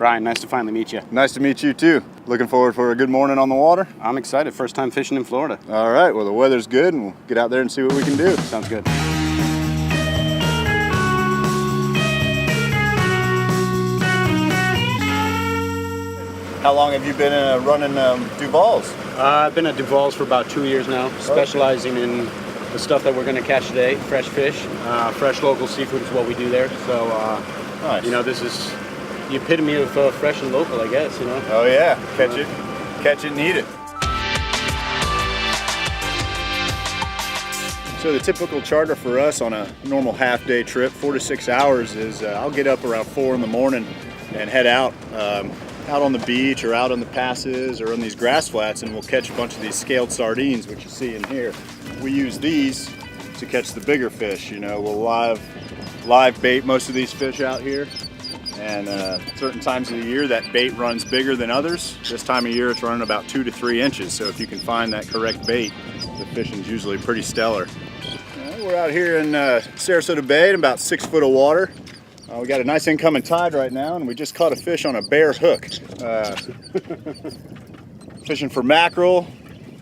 Brian, nice to finally meet you. Nice to meet you too. Looking forward for a good morning on the water? I'm excited. First time fishing in Florida. All right, well the weather's good and we'll get out there and see what we can do. Sounds good. How long have you been running Duvals? I've been at Duval's for about 2 years now, specializing in the stuff that we're going to catch today, fresh fish. Fresh local seafood is what we do there. So, nice. You know, this is the epitome of fresh and local, I guess, you know. Oh yeah, catch it and eat it. So the typical charter for us on a normal half-day trip, 4 to 6 hours, is I'll get up around 4 in the morning and head out on the beach or out on the passes or on these grass flats, and we'll catch a bunch of these scaled sardines, which you see in here. We use these to catch the bigger fish. You know, we'll live bait most of these fish out here, and certain times of the year that bait runs bigger than others. This time of year it's running about 2 to 3 inches, so if you can find that correct bait, the fishing's usually pretty stellar. We're out here in Sarasota Bay in about 6 foot of water. We got a nice incoming tide right now, and we just caught a fish on a bare hook. Fishing for mackerel,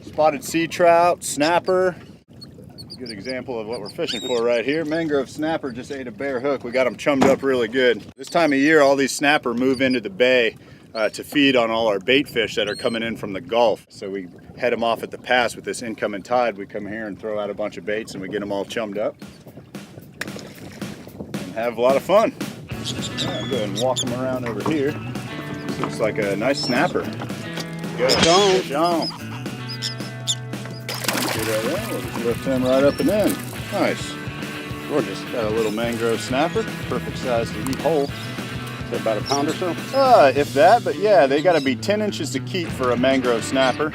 spotted sea trout, snapper. Good example of what we're fishing for right here. Mangrove snapper just ate a bare hook. We got them chummed up really good. This time of year, all these snapper move into the bay to feed on all our bait fish that are coming in from the Gulf. So we head them off at the pass with this incoming tide. We come here and throw out a bunch of baits and we get them all chummed up and have a lot of fun. I'll go ahead and walk them around over here. This looks like a nice snapper. Good on. We'll just lift him right up and in. Nice. Gorgeous. Got a little mangrove snapper. Perfect size to eat whole. Is that about a pound or so? If that, but yeah, they got to be 10 inches to keep for a mangrove snapper.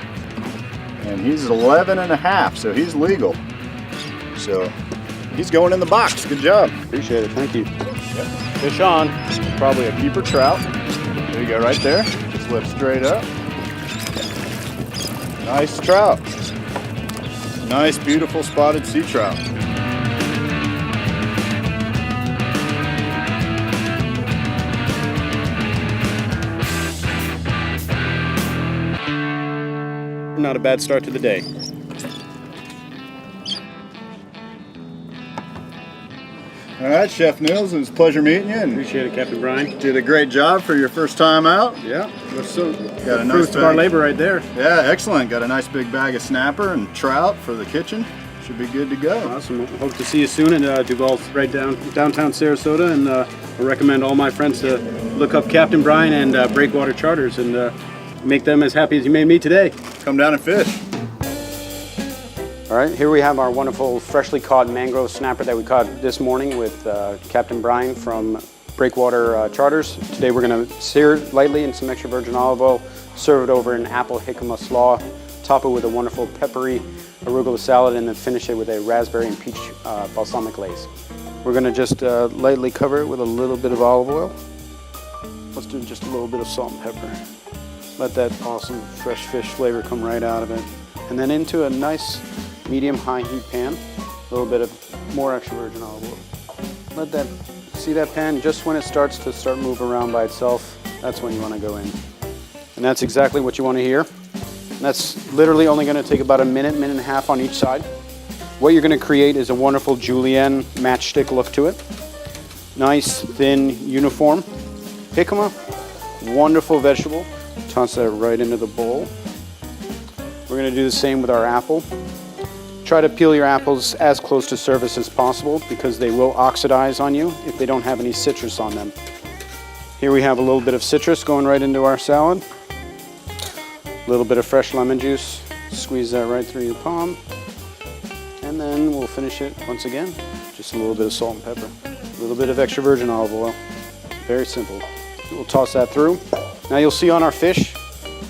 And he's 11 and a half, so he's legal. So he's going in the box. Good job. Appreciate it. Thank you. Yep. Fish on. Probably a keeper trout. There you go, right there. Just lift straight up. Nice trout. Nice, beautiful spotted sea trout. Not a bad start to the day. All right, Chef Nils, it was a pleasure meeting you. And Appreciate it, Captain Brian. did a great job for your first time out. Yeah, that's so Got a nice fruits of our bag. labor right there. Yeah, excellent. Got a nice big bag of snapper and trout for the kitchen. Should be good to go. Awesome. Hope to see you soon in Duval's right downtown Sarasota, and I recommend all my friends to look up Captain Brian and Breakwater Charters and make them as happy as you made me today. Come down and fish. All right, here we have our wonderful freshly caught mangrove snapper that we caught this morning with Captain Brian from Breakwater Charters. Today we're going to sear it lightly in some extra virgin olive oil, serve it over an apple jicama slaw, top it with a wonderful peppery arugula salad, and then finish it with a raspberry and peach balsamic glaze. We're going to just lightly cover it with a little bit of olive oil. Let's do just a little bit of salt and pepper. Let that awesome fresh fish flavor come right out of it. And then into a nice medium-high heat pan, a little bit of more extra virgin olive oil. Let that, see that pan, just when it starts to move around by itself, that's when you want to go in. And that's exactly what you want to hear. And that's literally only going to take about a minute, minute and a half on each side. What you're going to create is a wonderful julienne matchstick look to it. Nice, thin, uniform. Jicama, wonderful vegetable. Toss that right into the bowl. We're going to do the same with our apple. Try to peel your apples as close to surface as possible because they will oxidize on you if they don't have any citrus on them. Here we have a little bit of citrus going right into our salad. A little bit of fresh lemon juice. Squeeze that right through your palm. And then we'll finish it once again. Just a little bit of salt and pepper. A little bit of extra virgin olive oil. Very simple. We'll toss that through. Now you'll see on our fish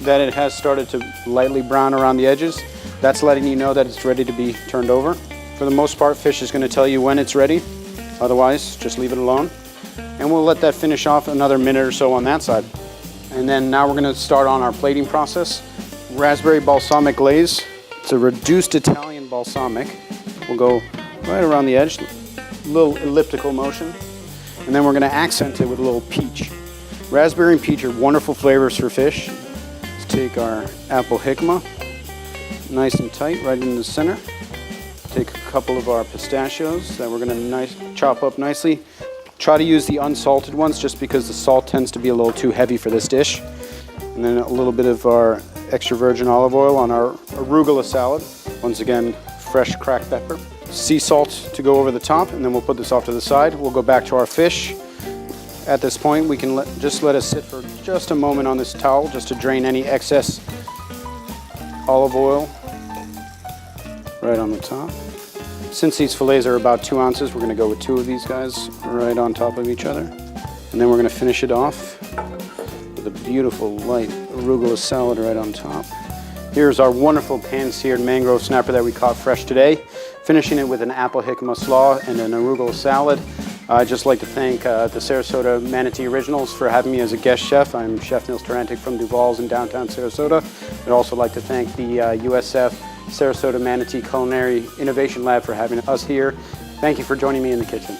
that it has started to lightly brown around the edges. That's letting you know that it's ready to be turned over. For the most part, fish is going to tell you when it's ready. Otherwise, just leave it alone. And we'll let that finish off another minute or so on that side. And then now we're going to start on our plating process. Raspberry balsamic glaze. It's a reduced Italian balsamic. We'll go right around the edge, a little elliptical motion. And then we're going to accent it with a little peach. Raspberry and peach are wonderful flavors for fish. Let's take our apple jicama, nice and tight, right in the center. Take a couple of our pistachios that we're going to chop up nicely. Try to use the unsalted ones just because the salt tends to be a little too heavy for this dish. And then a little bit of our extra virgin olive oil on our arugula salad. Once again, fresh cracked pepper. Sea salt to go over the top, and then we'll put this off to the side. We'll go back to our fish. At this point, we can just let it sit for just a moment on this towel just to drain any excess olive oil right on the top. Since these fillets are about 2 ounces, we're going to go with 2 of these guys right on top of each other. And then we're going to finish it off with a beautiful light arugula salad right on top. Here's our wonderful pan-seared mangrove snapper that we caught fresh today. Finishing it with an apple jicama slaw and an arugula salad. I'd just like to thank the Sarasota-Manatee Originals for having me as a guest chef. I'm Chef Nils Tarantic from Duval's in downtown Sarasota. I'd also like to thank the USF Sarasota-Manatee Culinary Innovation Lab for having us here. Thank you for joining me in the kitchen.